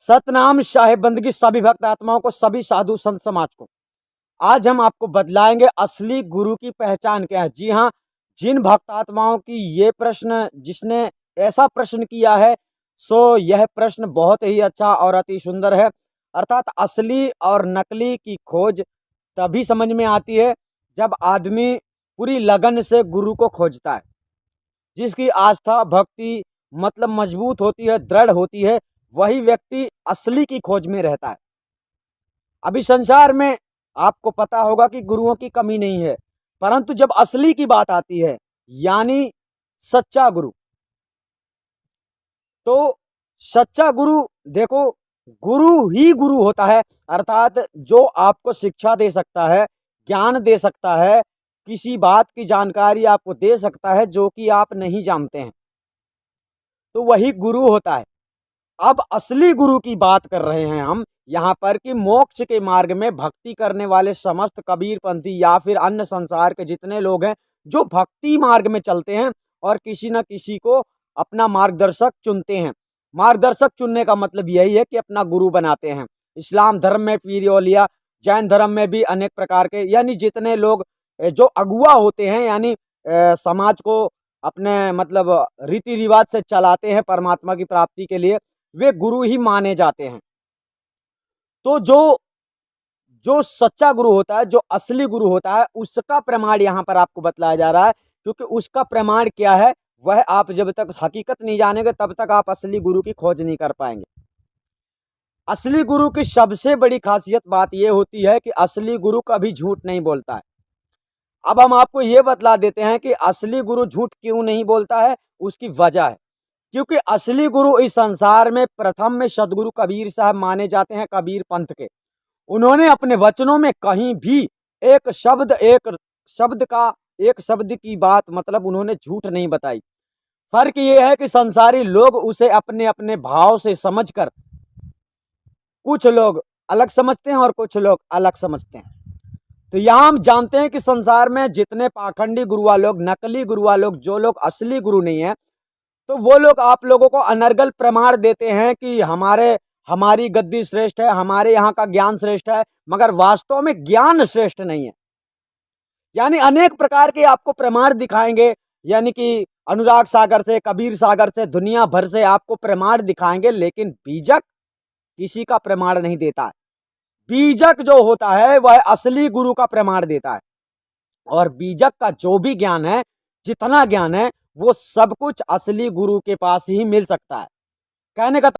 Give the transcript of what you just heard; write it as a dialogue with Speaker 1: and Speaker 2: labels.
Speaker 1: सतनाम साहिब बंदगी सभी भक्त आत्माओं को, सभी साधु संत समाज को। आज हम आपको बतलाएंगे असली गुरु की पहचान क्या है। जी हाँ, जिन भक्त आत्माओं की ये प्रश्न, जिसने ऐसा प्रश्न किया है, सो यह प्रश्न बहुत ही अच्छा और अति सुंदर है। अर्थात असली और नकली की खोज तभी समझ में आती है जब आदमी पूरी लगन से गुरु को खोजता है। जिसकी आस्था भक्ति मतलब मजबूत होती है, दृढ़ होती है, वही व्यक्ति असली की खोज में रहता है। अभी संसार में आपको पता होगा कि गुरुओं की कमी नहीं है, परंतु जब असली की बात आती है, यानी सच्चा गुरु, तो सच्चा गुरु देखो, गुरु ही गुरु होता है। अर्थात जो आपको शिक्षा दे सकता है, ज्ञान दे सकता है, किसी बात की जानकारी आपको दे सकता है जो कि आप नहीं जानते हैं, तो वही गुरु होता है। अब असली गुरु की बात कर रहे हैं हम यहाँ पर कि मोक्ष के मार्ग में भक्ति करने वाले समस्त कबीरपंथी या फिर अन्य संसार के जितने लोग हैं जो भक्ति मार्ग में चलते हैं और किसी न किसी को अपना मार्गदर्शक चुनते हैं। मार्गदर्शक चुनने का मतलब यही है कि अपना गुरु बनाते हैं। इस्लाम धर्म में पीर औलिया, जैन धर्म में भी अनेक प्रकार के, यानी जितने लोग जो अगुआ होते हैं, यानी समाज को अपने मतलब रीति रिवाज से चलाते हैं परमात्मा की प्राप्ति के लिए, वे गुरु ही माने जाते हैं। तो जो जो सच्चा गुरु होता है, जो असली गुरु होता है, उसका प्रमाण यहाँ पर आपको बतलाया जा रहा है। क्योंकि उसका प्रमाण क्या है, वह आप जब तक हकीकत नहीं जानेंगे तब तक आप असली गुरु की खोज नहीं कर पाएंगे। असली गुरु की सबसे बड़ी खासियत बात यह होती है कि असली गुरु कभी झूठ नहीं बोलता है। अब हम आपको ये बतला देते हैं कि असली गुरु झूठ क्यों नहीं बोलता है। उसकी वजह है क्योंकि असली गुरु इस संसार में प्रथम में सदगुरु कबीर साहब माने जाते हैं, कबीर पंथ के। उन्होंने अपने वचनों में कहीं भी एक शब्द की बात मतलब उन्होंने झूठ नहीं बताई। फर्क ये है कि संसारी लोग उसे अपने अपने भाव से समझकर, कुछ लोग अलग समझते हैं और कुछ लोग अलग समझते हैं। तो यहां हम जानते हैं कि संसार में जितने पाखंडी गुरुआ लोग, नकली गुरुआ लोग, जो लोग असली गुरु नहीं है, तो वो लोग आप लोगों को अनर्गल प्रमाण देते हैं कि हमारी गद्दी श्रेष्ठ है, हमारे यहाँ का ज्ञान श्रेष्ठ है, मगर वास्तव में ज्ञान श्रेष्ठ नहीं है। यानी अनेक प्रकार के आपको प्रमाण दिखाएंगे, यानी कि अनुराग सागर से, कबीर सागर से, दुनिया भर से आपको प्रमाण दिखाएंगे, लेकिन बीजक किसी का प्रमाण नहीं देता है। बीजक जो होता है वह असली गुरु का प्रमाण देता है। और बीजक का जो भी ज्ञान है, जितना ज्ञान है, वो सब कुछ असली गुरु के पास ही मिल सकता है। कहने का